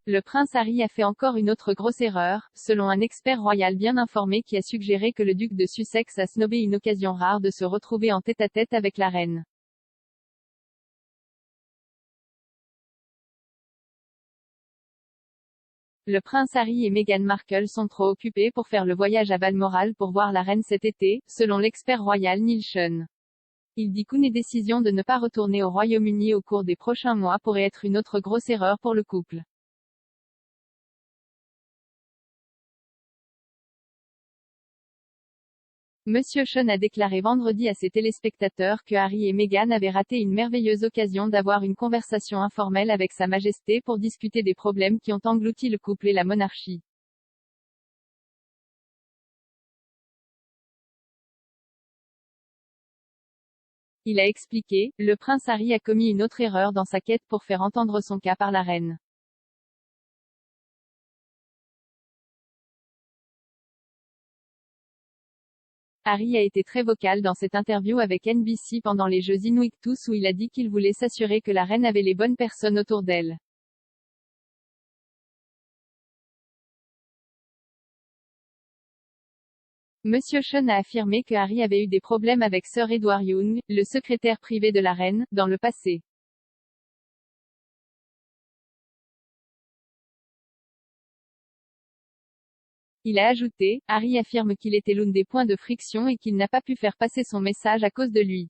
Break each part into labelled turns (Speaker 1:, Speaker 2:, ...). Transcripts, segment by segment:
Speaker 1: le prince Harry a fait encore une autre grosse erreur, selon un expert royal bien informé qui a suggéré que le duc de Sussex a snobé une occasion rare de se retrouver en tête-à-tête avec la reine. Le prince Harry et Meghan Markle sont trop occupés pour faire le voyage à Balmoral pour voir la reine cet été, selon l'expert royal Neil Sean. Il dit qu'une décision de ne pas retourner au Royaume-Uni au cours des prochains mois pourrait être une autre grosse erreur pour le couple. Monsieur Sean a déclaré vendredi à ses téléspectateurs que Harry et Meghan avaient raté une merveilleuse occasion d'avoir une conversation informelle avec Sa Majesté pour discuter des problèmes qui ont englouti le couple et la monarchie. Il a expliqué, le prince Harry a commis une autre erreur dans sa quête pour faire entendre son cas par la reine. Harry a été très vocal dans cette interview avec NBC pendant les Jeux Invictus où il a dit qu'il voulait s'assurer que la reine avait les bonnes personnes autour d'elle. Monsieur Sean a affirmé que Harry avait eu des problèmes avec Sir Edward Young, le secrétaire privé de la reine, dans le passé. Il a ajouté, Harry affirme qu'il était l'un des points de friction et qu'il n'a pas pu faire passer son message à cause de lui.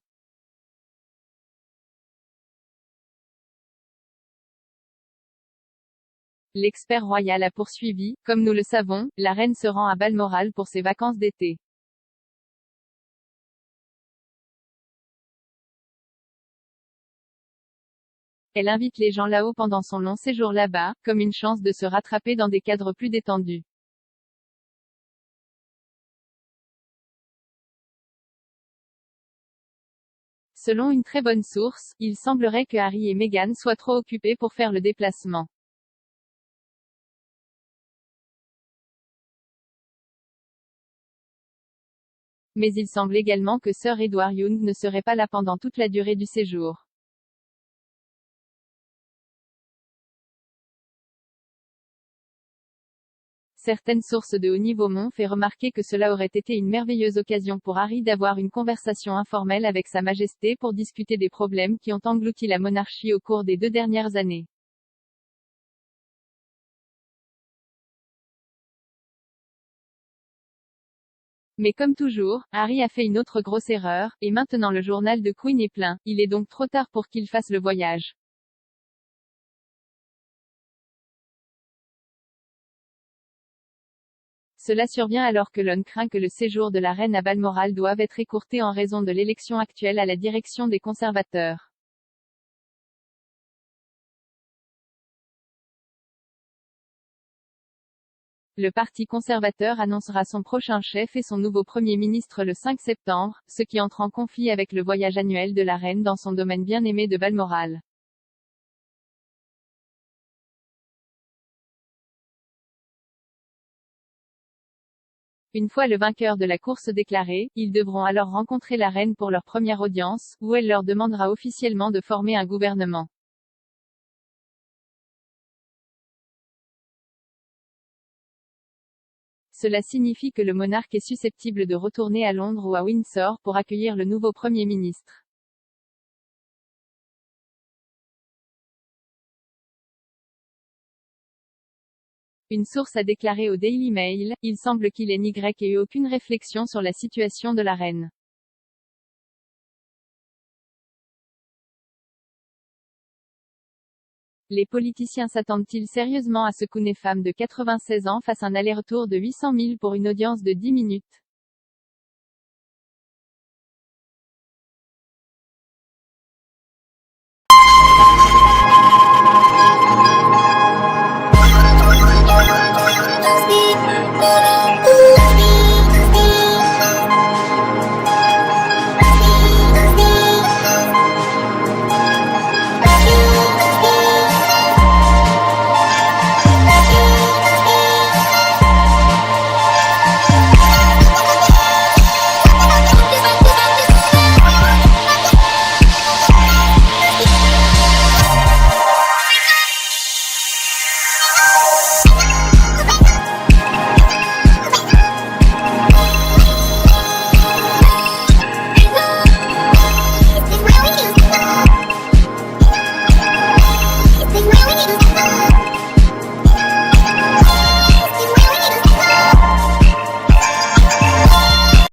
Speaker 1: L'expert royal a poursuivi, comme nous le savons, la reine se rend à Balmoral pour ses vacances d'été. Elle invite les gens là-haut pendant son long séjour là-bas, comme une chance de se rattraper dans des cadres plus détendus. Selon une très bonne source, il semblerait que Harry et Meghan soient trop occupés pour faire le déplacement. Mais il semble également que Sir Edward Young ne serait pas là pendant toute la durée du séjour. Certaines sources de haut niveau m'ont fait remarquer que cela aurait été une merveilleuse occasion pour Harry d'avoir une conversation informelle avec Sa Majesté pour discuter des problèmes qui ont englouti la monarchie au cours des 2 dernières années. Mais comme toujours, Harry a fait une autre grosse erreur, et maintenant le journal de Queen est plein, il est donc trop tard pour qu'il fasse le voyage. Cela survient alors que l'on craint que le séjour de la reine à Balmoral doive être écourté en raison de l'élection actuelle à la direction des conservateurs. Le Parti conservateur annoncera son prochain chef et son nouveau Premier ministre le 5 septembre, ce qui entre en conflit avec le voyage annuel de la reine dans son domaine bien aimé de Balmoral. Une fois le vainqueur de la course déclaré, ils devront alors rencontrer la reine pour leur première audience, où elle leur demandera officiellement de former un gouvernement. Cela signifie que le monarque est susceptible de retourner à Londres ou à Windsor pour accueillir le nouveau Premier ministre. Une source a déclaré au Daily Mail, il semble qu'il n'y ait eu aucune réflexion sur la situation de la reine. Les politiciens s'attendent-ils sérieusement à ce qu'une femme de 96 ans fasse un aller-retour de 800 000 pour une audience de 10 minutes?